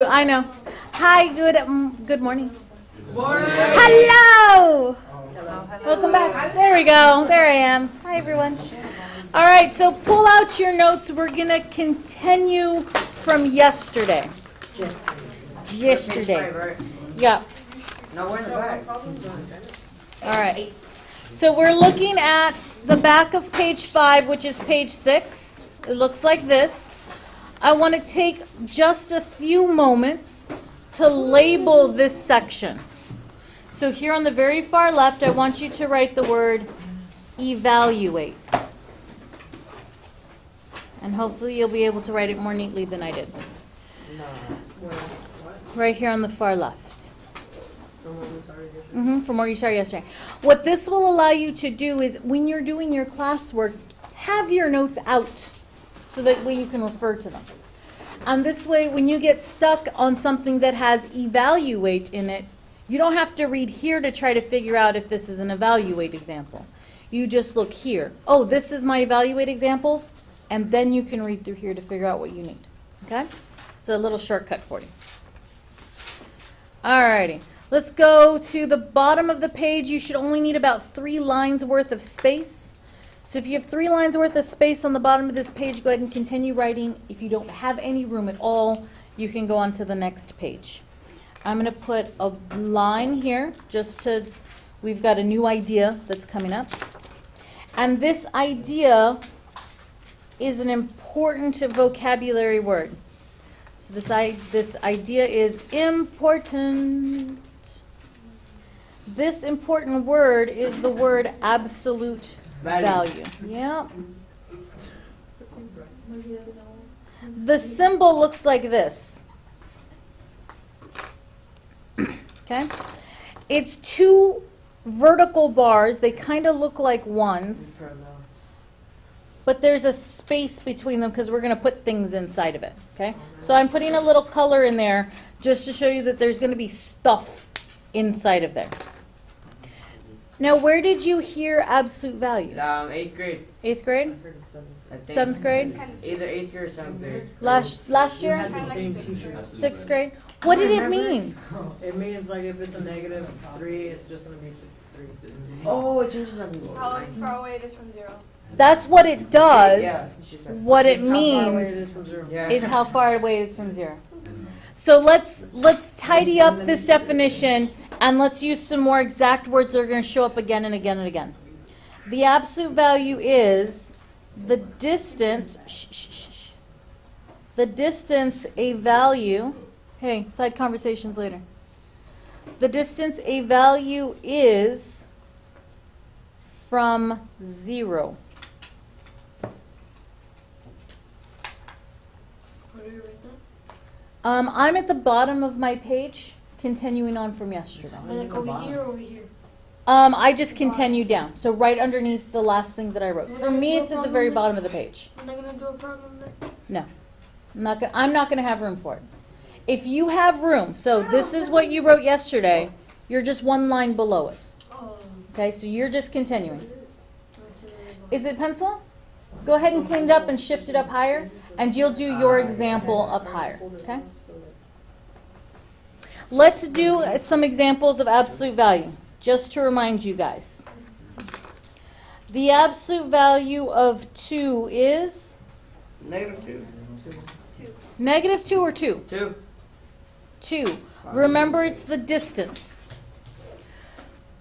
I know. Hi, good morning. Good morning. Hello. Welcome back. There we go. There I am. Hi, everyone. All right, so pull out your notes. We're going to continue from yesterday. Yesterday. Right? Yeah. No, we're in the back. All right. So we're looking at the back of page 5, which is page 6. It looks like this. I want to take just a few moments to label this section. So here on the very far left, I want you to write the word evaluate. And hopefully you'll be able to write it more neatly than I did. Right here on the far left. From where you started yesterday. What this will allow you to do is when you're doing your classwork, have your notes out so that way you can refer to them. And this way, when you get stuck on something that has evaluate in it, you don't have to read here to try to figure out if this is an evaluate example. You just look here. Oh, this is my evaluate examples. And then you can read through here to figure out what you need. Okay? It's a little shortcut for you. Alrighty. Let's go to the bottom of the page. You should only need about 3 lines worth of space. So if you have 3 lines worth of space on the bottom of this page, go ahead and continue writing. If you don't have any room at all, you can go on to the next page. I'm going to put a line here just to, we've got a new idea that's coming up. And this idea is an important vocabulary word. So this idea is important. This important word is the word absolute value. Yeah. The symbol looks like this. Okay? It's 2 vertical bars. They kind of look like ones. But there's a space between them because we're going to put things inside of it. Okay? So I'm putting a little color in there just to show you that there's going to be stuff inside of there. Now, where did you hear absolute value? 8th grade. 8th grade? 7th grade? Either 8th grade or 7th grade. Last year? Had the same t-shirt. 6th grade? What did it mean? It means like if it's a -3, it's just going to be 3. Oh, it changes up. How far away it is from 0. That's what it does. Yeah. What it How far away it means is from 0. Yeah. is how far away it is from 0. So let's tidy up this definition and let's use some more exact words that are going to show up again and again and again. The absolute value is the distance, the distance a value, hey, side conversations later. The distance a value is from 0. I'm at the bottom of my page, continuing on from yesterday. Like over here or over here? I just continue down. So right underneath the last thing that I wrote. For me, it's at the very bottom of the page. Am I going to do a problem there? No. I'm not going to have room for it. If you have room, so this is what you wrote yesterday, you're just 1 line below it. Okay, so you're just continuing. Is it pencil? Go ahead and clean it up and shift it up higher, and you'll do your example up higher. Okay? Let's do some examples of absolute value, just to remind you guys. The absolute value of 2 is? -2. -2 or 2? 2. 2. Remember, it's the distance.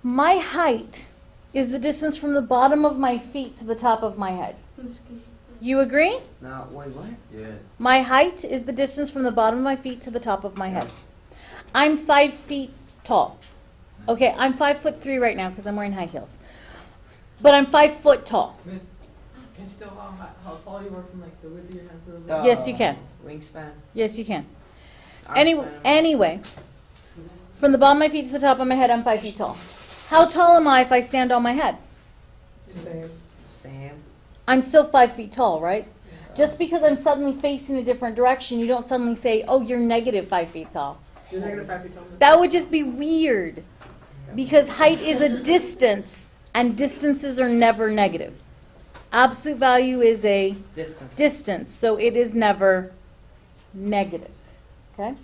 My height is the distance from the bottom of my feet to the top of my head. You agree? No, wait, what? Yeah. My height is the distance from the bottom of my feet to the top of my head. I'm 5 feet tall. Okay, I'm 5'3" right now because I'm wearing high heels. But I'm 5 foot tall. Miss, can you tell how tall you are from like the width of your hand to the left? Yes, you can. Wingspan. Yes, you can. Arm Anyway, from the bottom of my feet to the top of my head, I'm 5 feet tall. How tall am I if I stand on my head? Same. I'm still 5 feet tall, right? Just because I'm suddenly facing a different direction, you don't suddenly say, oh, you're -5 feet tall. You're -5 feet tall. That would just be weird. Because height is a distance, and distances are never negative. Absolute value is a distance, so it is never negative. Okay?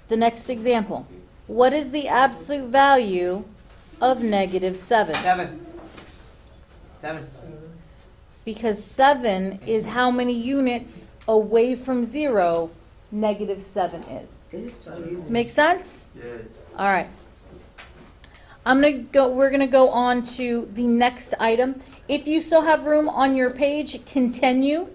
The next example. What is the absolute value of negative 7? 7. Because 7 is how many units away from 0 negative 7 is. This is so easy. Make sense? Yeah. All right. We're gonna go on to the next item. If you still have room on your page, continue.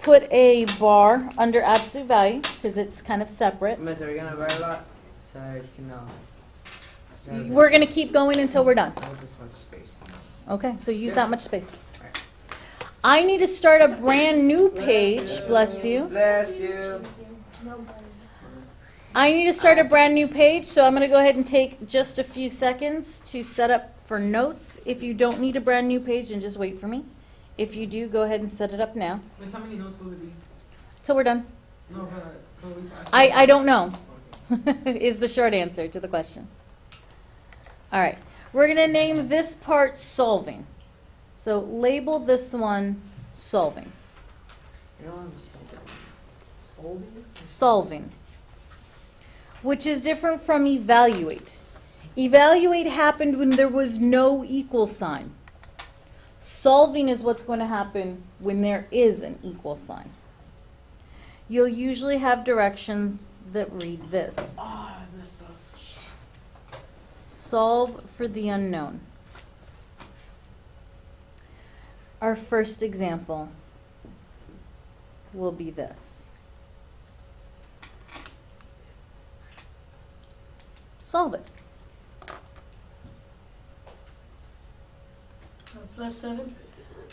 Put a bar under absolute value because it's kind of separate. Miss, are we gonna write a lot? So you can know. We're gonna keep going until we're done. This one's space. Okay, so use that much space. I need to start a brand new page. Bless you. Bless you. I need to start a brand new page, so I'm going to go ahead and take just a few seconds to set up for notes. If you don't need a brand new page, then just wait for me. If you do, go ahead and set it up now. Miss, how many notes will it be? Till we're done. No, but so we. I don't know, is the short answer to the question. All right. We're going to name this part solving. So label this one solving. You know what I'm saying? Solving. Which is different from evaluate. Evaluate happened when there was no equal sign. Solving is what's going to happen when there is an equal sign. You'll usually have directions that read this. Oh, I messed up. Solve for the unknown. Our first example will be this. Solve it. Plus 7.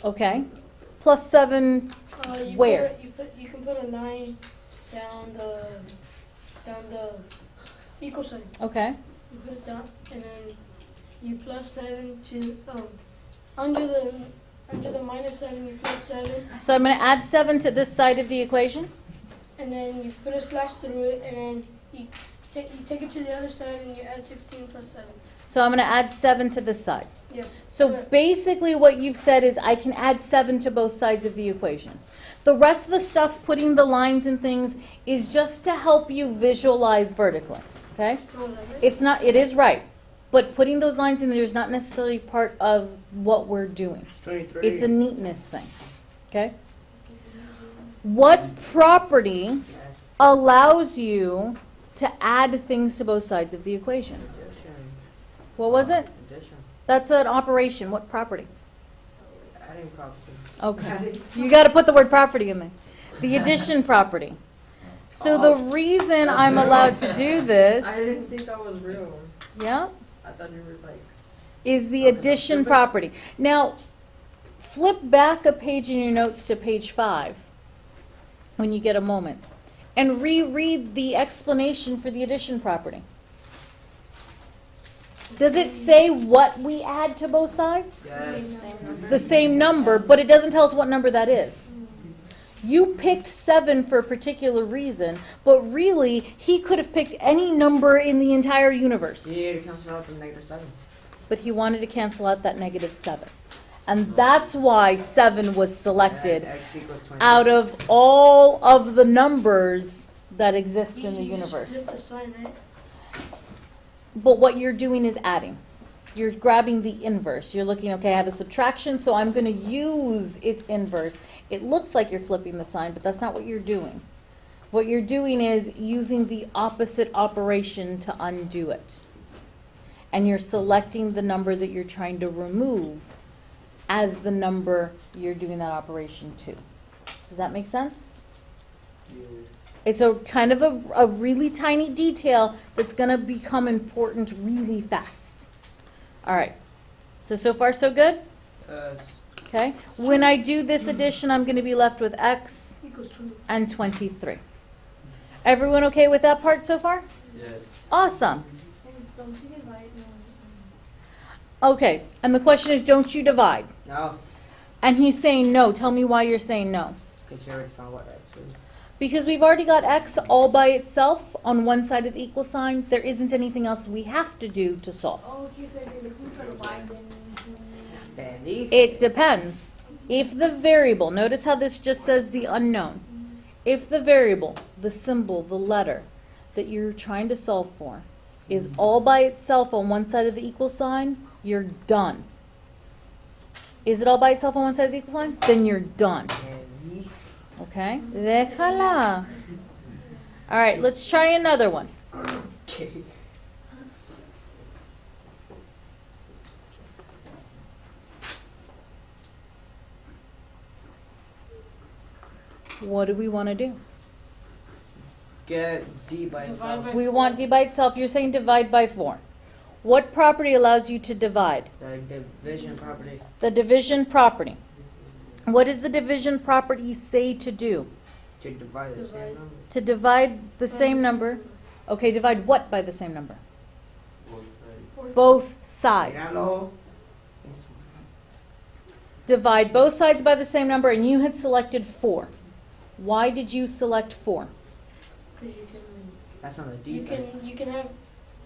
Okay. Plus 7 where? You can put a 9 down the equal sign. Okay. You put it down, and then you plus 7 to under the minus 7. You plus 7, So I'm going to add 7 to this side of the equation. and then you put a slash through it, and then you take it to the other side, and you add 16 plus 7. So I'm going to add 7 to this side. Yep. So Good. basically what you've said is I can add 7 to both sides of the equation. The rest of the stuff, putting the lines and things, is just to help you visualize vertically. Okay? So is that right? It's not, it is right. But putting those lines in there is not necessarily part of what we're doing. 23. It's a neatness thing. Okay? What property Yes. allows you to add things to both sides of the equation? Addition. What was it? Addition. That's an operation. What property? Adding property. Okay. You got to put the word property in there. The addition property. So the reason I'm allowed to do this, I didn't think that was real. yeah, I thought you were like. is the addition property. Now, flip back a page in your notes to page 5 when you get a moment and reread the explanation for the addition property. Does it say what we add to both sides? Yes. The same number, but it doesn't tell us what number that is. You picked 7 for a particular reason, but really, he could have picked any number in the entire universe. You need to cancel out the negative 7. But he wanted to cancel out that negative 7. And that's why 7 was selected And x equals 20. out of all of the numbers that exist in the You just universe. flip the sign, right? But what you're doing is adding. You're grabbing the inverse. You're looking, okay, I have a subtraction, so I'm going to use its inverse. It looks like you're flipping the sign, but that's not what you're doing. What you're doing is using the opposite operation to undo it. And you're selecting the number that you're trying to remove as the number you're doing that operation to. Does that make sense? It's a kind of a really tiny detail that's going to become important really fast. All right. So far so good? Okay. When I do this addition, I'm going to be left with x Equals 20. and 23. Everyone okay with that part so far? Yes. Awesome. And don't you divide? Okay. And the question is, don't you divide? No. And he's saying no. Tell me why you're saying no. Because you already found what x is. Because we've already got x all by itself on one side of the equal sign. There isn't anything else we have to do to solve. Oh, okay, so you're looking for the y, then. Dandy. It depends. If the variable, notice how this just says the unknown. If the variable, the symbol, the letter, that you're trying to solve for is all by itself on one side of the equal sign, you're done. Is it all by itself on one side of the equal sign? Then you're done. Okay? Déjala. All right, let's try another one. Okay. What do we want to do? Get D by Divide itself. by We 4. want d by itself. You're saying divide by 4. What property allows you to divide? The division property. The division property. What does the division property say to do? To divide the same Divide. number. To divide the By same number. number. Okay, divide what by the same number? Four. Both sides. Hello. Divide both sides by the same number, and you had selected 4. Why did you select 4? Because you can, That's on the D you side. can, you can have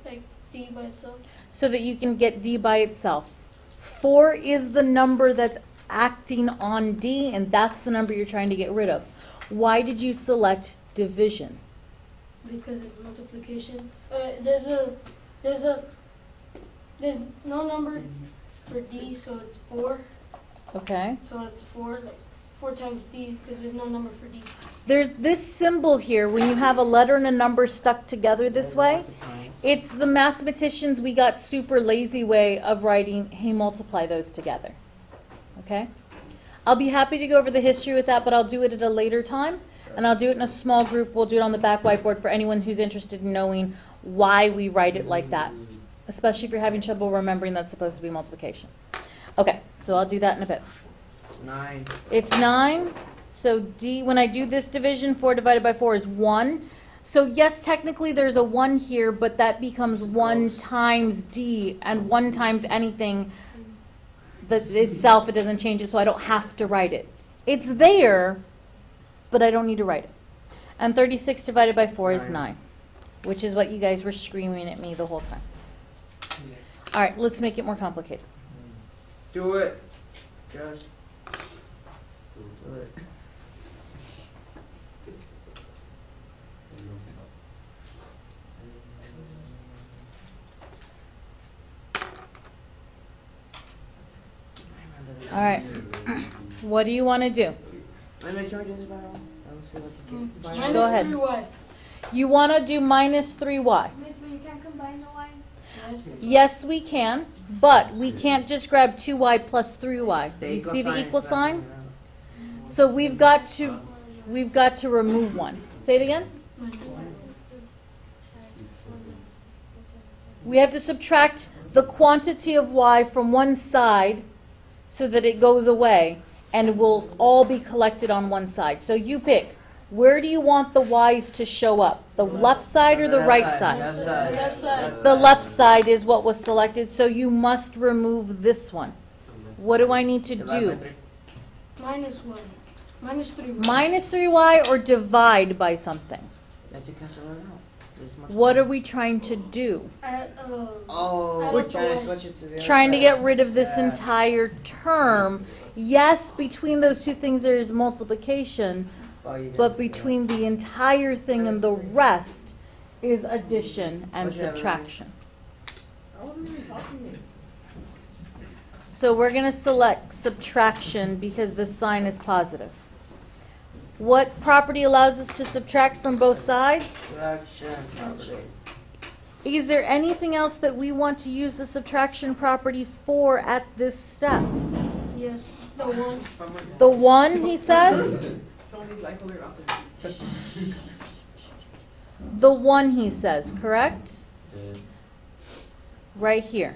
like D by itself. So that you can get d by itself. 4 is the number that's acting on d, and that's the number you're trying to get rid of. Why did you select division? Because it's multiplication. There's no number for D, so it's 4. Okay. So it's 4, like 4 times D, because there's no number for D. There's this symbol here, when you have a letter and a number stuck together this way, it's the mathematicians, we got super lazy way of writing, hey, multiply those together. Okay? I'll be happy to go over the history with that, but I'll do it at a later time, and I'll do it in a small group. We'll do it on the back whiteboard for anyone who's interested in knowing why we write it like that, especially if you're having trouble remembering that's supposed to be multiplication. Okay, so I'll do that in a bit. It's 9. It's 9. So D, when I do this division, 4 divided by 4 is 1. So yes, technically there's a 1 here, but that becomes 1 times D, and 1 times anything that itself, it doesn't change it, so I don't have to write it. It's there, but I don't need to write it. And 36 divided by 4 is 9, which is what you guys were screaming at me the whole time. All right, let's make it more complicated. Do it. Just do it. All right, what do you want to do? Can we do this by all? Let's see what we can Minus find. Go ahead. 3y. You want to do minus 3y. Miss, but you can't combine the y's. Yes. Yes, we can, but we can't just grab 2y plus 3y. The You equal see the sign equal is sign? messing around. So we've got to remove one. Say it again. We have to subtract the quantity of y from one side so that it goes away, and it will all be collected on one side. So you pick. Where do you want the y's to show up? The left side or the Left right side? Left side. Left side. The left side is what was selected, so you must remove this one. What do I need to Divide by do? 3. Minus 1. Minus 3y. Minus 3y or divide by something? You have to cancel it out. There's much What more. are we trying to do? Oh, We're we're trying to switch it to the other Trying to side. get rid of this Yeah. entire term. Yes, between those two things there is multiplication, Oh, you did. but between the entire thing and the rest is addition and What's the other subtraction. I wasn't even talking to you. So we're going to select subtraction because the sign is positive. What property allows us to subtract from both sides? Subtraction property. Is there anything else that we want to use the subtraction property for at this step? Yes. The 1. The 1, he says? Somebody's like polar opposite. The 1, he says, correct? Right here.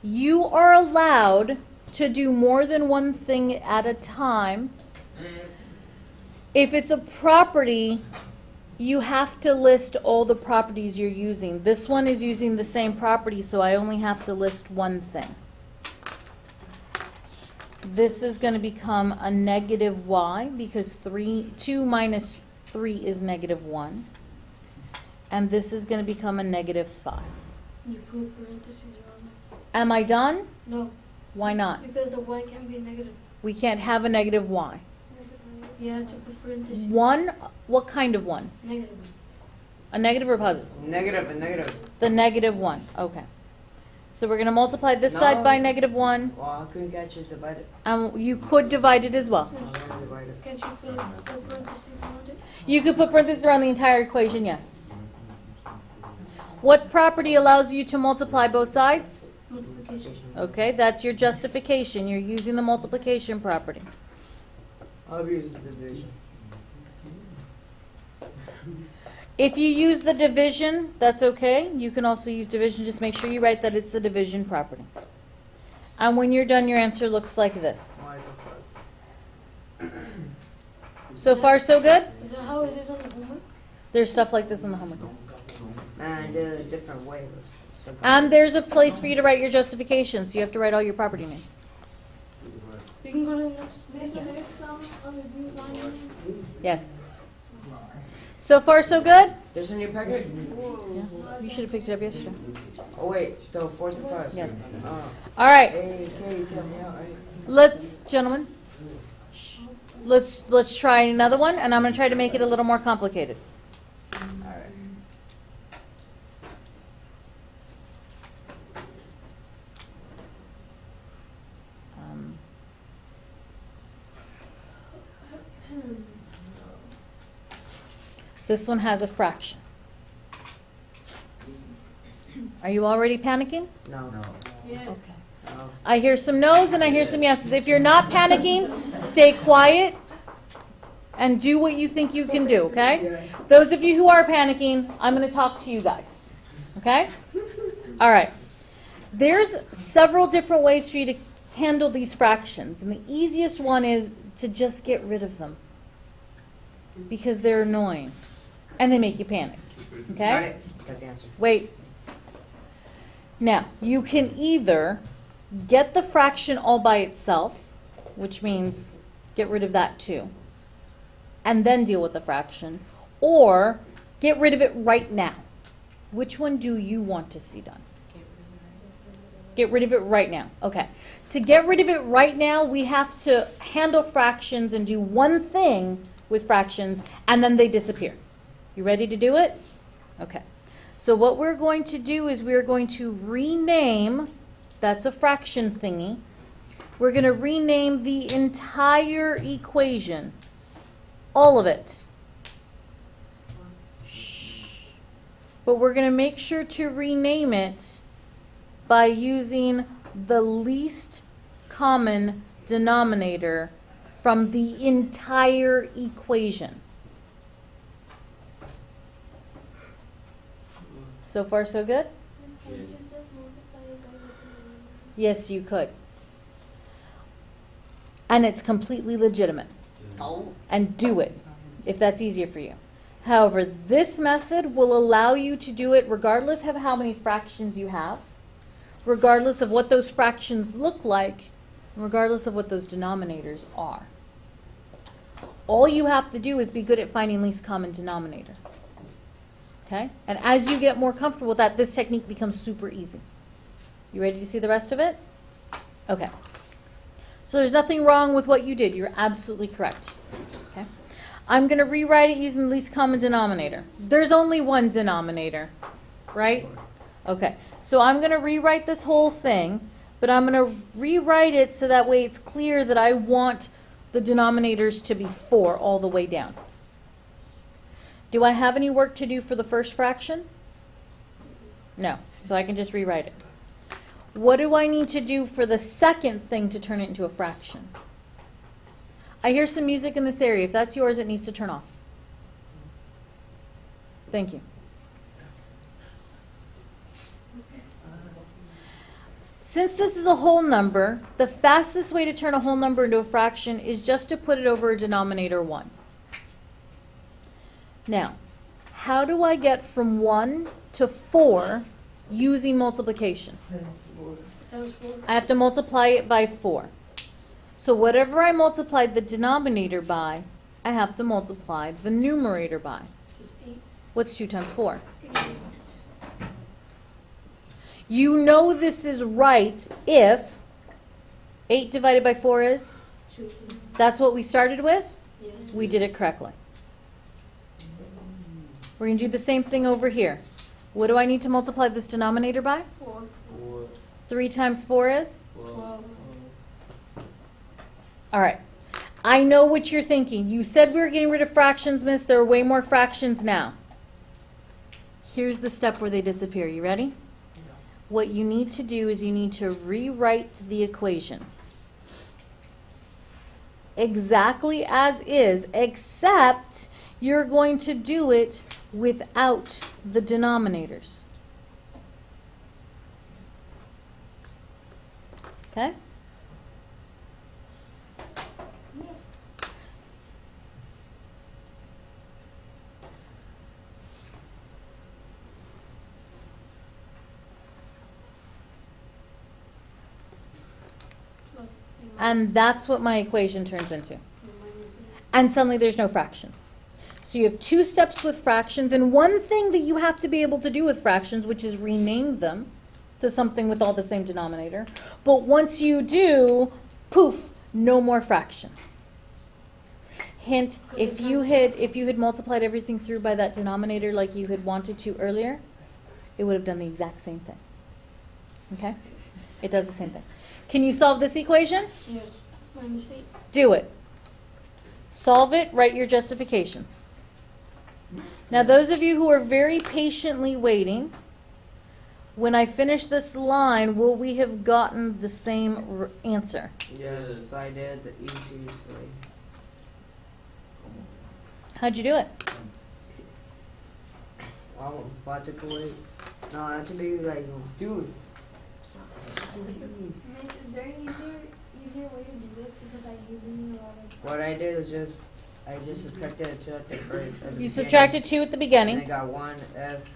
You are allowed to do more than one thing at a time. If it's a property, you have to list all the properties you're using. This one is using the same property, so I only have to list one thing. This is going to become a negative y because 2 minus 3 is negative 1. And this is going to become a negative 5. You put parentheses around it. Am I done? No, Why not? because the y can be a negative. We can't have a negative y. You have to put parentheses. 1, what kind of 1? Negative. A negative or a positive? Negative, a negative. The negative 1. Okay. So we're going to multiply this side by negative 1. Well, how can you guys just divide it? You could divide it as well. I'm gonna divide it. Can't you put a parentheses around it? You could put parentheses around the entire equation, yes. What property allows you to multiply both sides? Multiplication. Okay, that's your justification. You're using the multiplication property. I'll use the division. If you use the division, that's okay. You can also use division. Just make sure you write that it's the division property. And when you're done, your answer looks like this. Y plus 5. So far, so good? Is that how it is on the homework? There's stuff like this in the homework. Yes. And there's different ways. And there's a place for you to write your justification, so you have to write all your property names. You can go to the next. There's a big sum of the blue line. Yes. So far, so good? There's a new packet? Yeah. You should have picked it up yesterday. Oh wait, the 4 to 5. Yes. Oh. All right. Hey, Kay, tell me out, right? Let's, gentlemen, let's try another one, and I'm going to try to make it a little more complicated. Alright. This one has a fraction. Are you already panicking? No. Okay. No. I hear some no's and I hear some yeses. If you're not panicking, stay quiet and do what you think you can do, okay? Those of you who are panicking, I'm going to talk to you guys, okay? All right. There's several different ways for you to handle these fractions, and the easiest one is to just get rid of them because they're annoying and they make you panic, Got okay? it. Got the answer. Wait. Now, you can either get the fraction all by itself, which means get rid of that too, and then deal with the fraction, or get rid of it right now. Which one do you want to see done? Get rid of it right now. Okay. To get rid of it right now, we have to handle fractions and do one thing with fractions, and then they disappear. You ready to do it? Okay. So what we're going to do is we're going to rename, that's a fraction thingy, we're going to rename the entire equation, all of it. Shh. But we're going to make sure to rename it by using the least common denominator from the entire equation. So far, so good? Can't you just multiply it by the denominator? Yes, you could. And it's completely legitimate. Oh. And do it, if that's easier for you. However, this method will allow you to do it regardless of how many fractions you have, regardless of what those fractions look like, regardless of what those denominators are. All you have to do is be good at finding least common denominator. Okay? And as you get more comfortable with that, this technique becomes super easy. You ready to see the rest of it? Okay. So there's nothing wrong with what you did. You're absolutely correct. Okay? I'm going to rewrite it using the least common denominator. There's only one denominator, right? Okay. So I'm going to rewrite this whole thing, but I'm going to rewrite it so that way it's clear that I want the denominators to be 4 all the way down. Do I have any work to do for the first fraction? No. So I can just rewrite it. What do I need to do for the second thing to turn it into a fraction? I hear some music in this area. If that's yours, it needs to turn off. Thank you. Since this is a whole number, the fastest way to turn a whole number into a fraction is just to put it over a denominator 1. Now, how do I get from 1 to 4 using multiplication? Times 4. I have to multiply it by 4. So whatever I multiplied the denominator by, I have to multiply the numerator by. Just 8. What's 2 times 4? You know this is right if 8 divided by 4 is? 2. That's what we started with? Yes. We did it correctly. We're going to do the same thing over here. What do I need to multiply this denominator by? 4. 3 times 4 is? 12. All right. I know what you're thinking. You said we were getting rid of fractions, miss. There are way more fractions now. Here's the step where they disappear. You ready? What you need to do is you need to rewrite the equation exactly as is, except you're going to do it without the denominators. Okay? And that's what my equation turns into. And suddenly there's no fractions. So you have 2 steps with fractions, and one thing that you have to be able to do with fractions, which is rename them to something with all the same denominator. But once you do, poof, no more fractions. Hint, if you had multiplied everything through by that denominator like you had wanted to earlier, it would have done the exact same thing. Okay? It does the same thing. Can you solve this equation? Yes. Minus 8. Do it. Solve it, write your justifications. Now, those of you who are very patiently waiting, when I finish this line, will we have gotten the same answer? Yes, I did the easiest way. How'd you do it? Wow, particularly. No, I have to be like, dude. Miss, is there an easier way to do this? Because I usually a lot of... What I did was just, I just subtracted 2 at the first. You subtracted 2 at the And I beginning. got 1 F.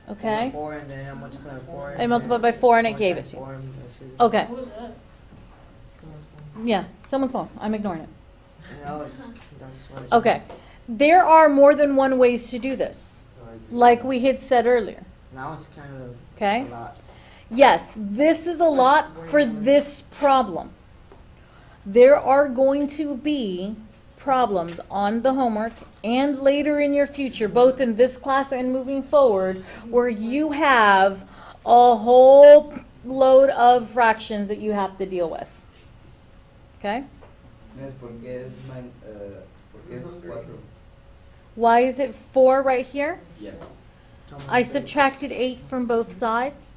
Okay. 4, and then I multiplied 4. I multiplied by 4 and it gave it to you. Okay. What was that? Yeah, someone's phone. I'm ignoring it. And that's what it Okay. There are more than one ways to do this, like we had said earlier. Now it's kind of Okay? a lot. Yes, this is a lot for this problem. There are going to be problems on the homework and later in your future, both in this class and moving forward, where you have a whole load of fractions that you have to deal with. Okay? Why is it 4 right here? I subtracted 8 from both sides.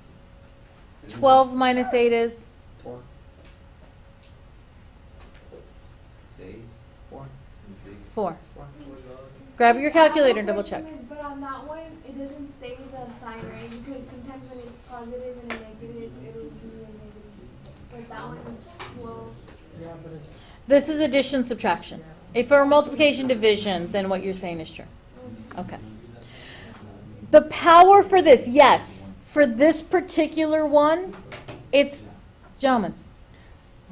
12 minus 8 is 4. 4. Grab your calculator and double check. But on that one, it doesn't stay the sign, right? Because sometimes when it's positive and a negative, it'll be a negative. But that one, it's 12. This is addition, subtraction. If it were multiplication, division, then what you're saying is true. Okay. The power for this, yes, for this particular one, it's, gentlemen,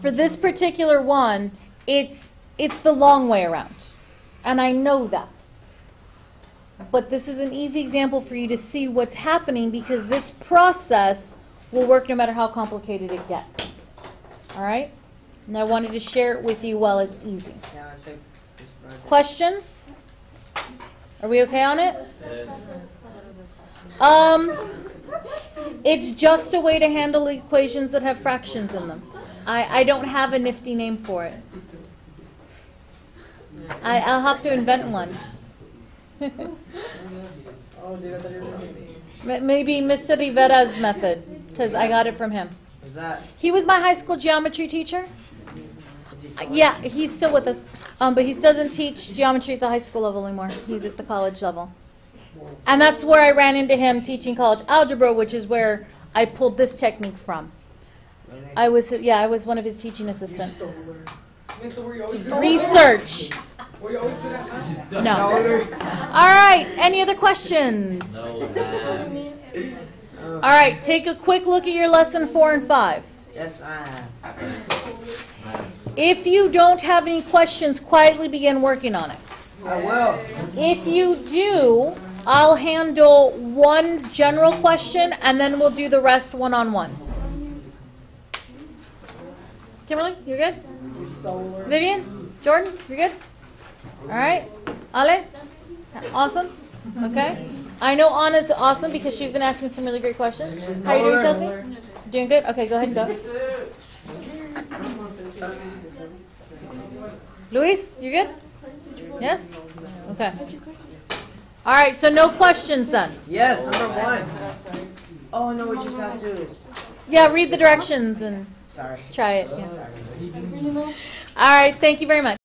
for this particular one, it's the long way around. And I know that. But this is an easy example for you to see what's happening because this process will work no matter how complicated it gets. All right? And I wanted to share it with you while it's easy. Yeah, I think this part. Questions? Are we okay on it? It's just a way to handle equations that have fractions in them. I don't have a nifty name for it. I'll have to invent one. Oh, dude, I thought you were going to be. Maybe Mr. Rivera's method, because I got it from him. Is that? He was my high school geometry teacher. Is he still Yeah, he's still with us. But he doesn't teach geometry at the high school level anymore. He's at the college level. And that's where I ran into him teaching college algebra, which is where I pulled this technique from. Really? I was one of his teaching assistants. Mister, were you always Research. Were you always good at math? No. All right, any other questions? All right, take a quick look at your lesson 4 and 5. Yes, ma'am. If you don't have any questions, quietly begin working on it. I will. If you do, I'll handle one general question and then we'll do the rest one-on-ones. Kimberly, you're good? Vivian? Jordan, you're good? All right. Ale? Awesome. Okay? I know Anna's awesome because she's been asking some really great questions. How are you doing, Chelsea? Doing good? Okay, go ahead and go. Luis, you good? Yes? Okay. All right, so no questions then. Yes, number 1. Oh no, we just have to. Yeah, read the directions and Sorry. try it. Yeah. Sorry. Really, Mom? All right, thank you very much.